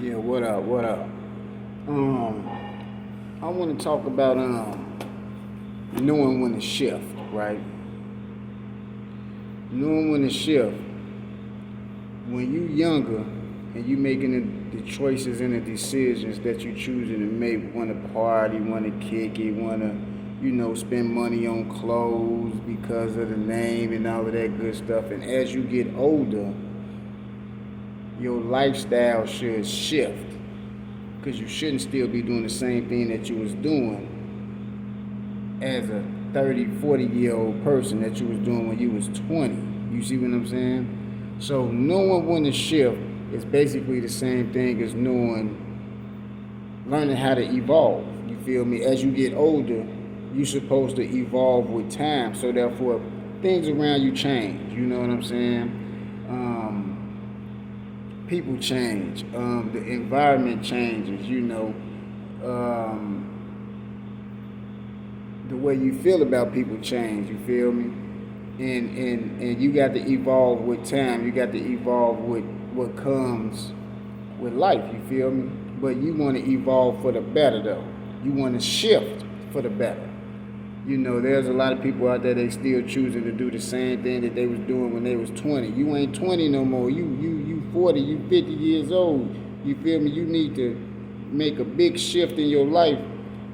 Yeah, what up? What up? Um, I want to talk about knowing when to shift, right? Knowing when to shift. When you younger and you making the choices and the decisions that you choosing to make, want to party, want to kick it, want to, spend money on clothes because of the name and all of that good stuff. And as you get older, your lifestyle should shift because you shouldn't still be doing the same thing that you was doing as a 30, 40-year-old person that you was doing when you was 20. You see what I'm saying? So knowing when to shift is basically the same thing as learning how to evolve. You feel me? As you get older, you're supposed to evolve with time. So therefore, things around you change. You know what I'm saying? People change. The environment changes. The way you feel about people change. You feel me? And you got to evolve with time. You got to evolve with what comes with life. You feel me? But you want to evolve for the better though. You want to shift for the better. There's a lot of people out there, they still choosing to do the same thing that they was doing when they was 20. You ain't 20 no more. You 40, you 50 years old. You feel me? You need to make a big shift in your life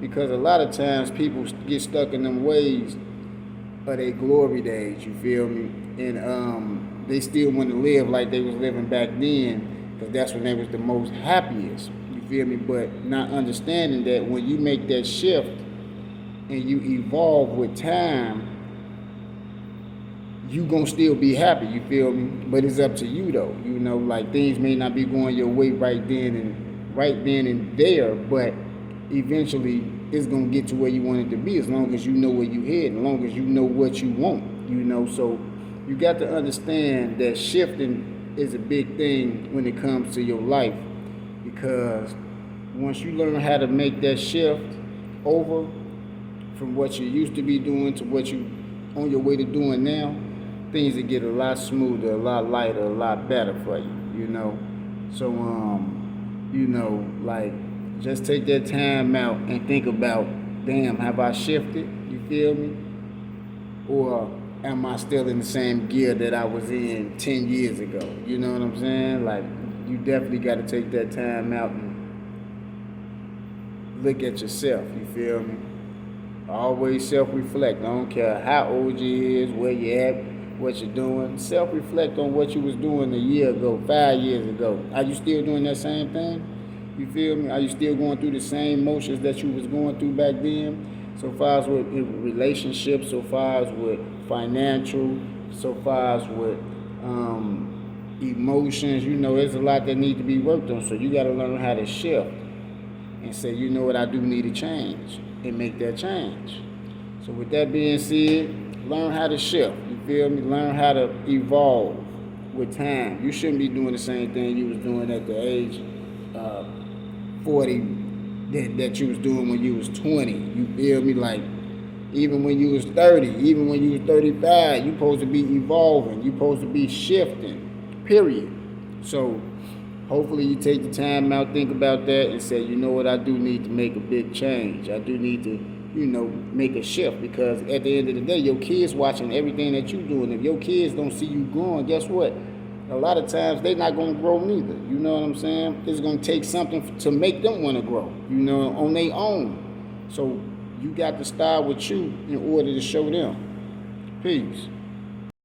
because a lot of times people get stuck in them ways of their glory days, you feel me? And they still want to live like they was living back then because that's when they was the most happiest, you feel me? But not understanding that when you make that shift and you evolve with time, you gonna still be happy, you feel me? But it's up to you though. Like things may not be going your way right then and there, but eventually it's gonna get to where you want it to be as long as you know where you head, as long as you know what you want, So you got to understand that shifting is a big thing when it comes to your life because once you learn how to make that shift over from what you used to be doing to what you on your way to doing now, things will get a lot smoother, a lot lighter, a lot better for you, So, like, just take that time out and think about, damn, have I shifted? You feel me? Or am I still in the same gear that I was in 10 years ago? You know what I'm saying? Like, you definitely got to take that time out and look at yourself, you feel me? Always self-reflect. I don't care how old you is, where you at, what you're doing. Self-reflect on what you was doing a year ago, 5 years ago. Are you still doing that same thing? You feel me? Are you still going through the same motions that you was going through back then? So far as with relationships, so far as with financial, so far as with emotions, there's a lot that need to be worked on. So you got to learn how to shift and say, you know what, I do need to change and make that change. So with that being said, learn how to shift. You feel me? Learn how to evolve with time. You shouldn't be doing the same thing you was doing at the age 40 that you was doing when you was 20. You feel me? Like, even when you was 30, even when you was 35, you supposed to be evolving. You supposed to be shifting, period. So hopefully you take the time out, think about that, and say, you know what, I do need to make a big change. I do need to, make a shift because at the end of the day, your kids watching everything that you do, and if your kids don't see you growing, guess what? A lot of times they're not going to grow neither. You know what I'm saying? It's going to take something to make them want to grow, on their own. So you got to start with you in order to show them. Peace.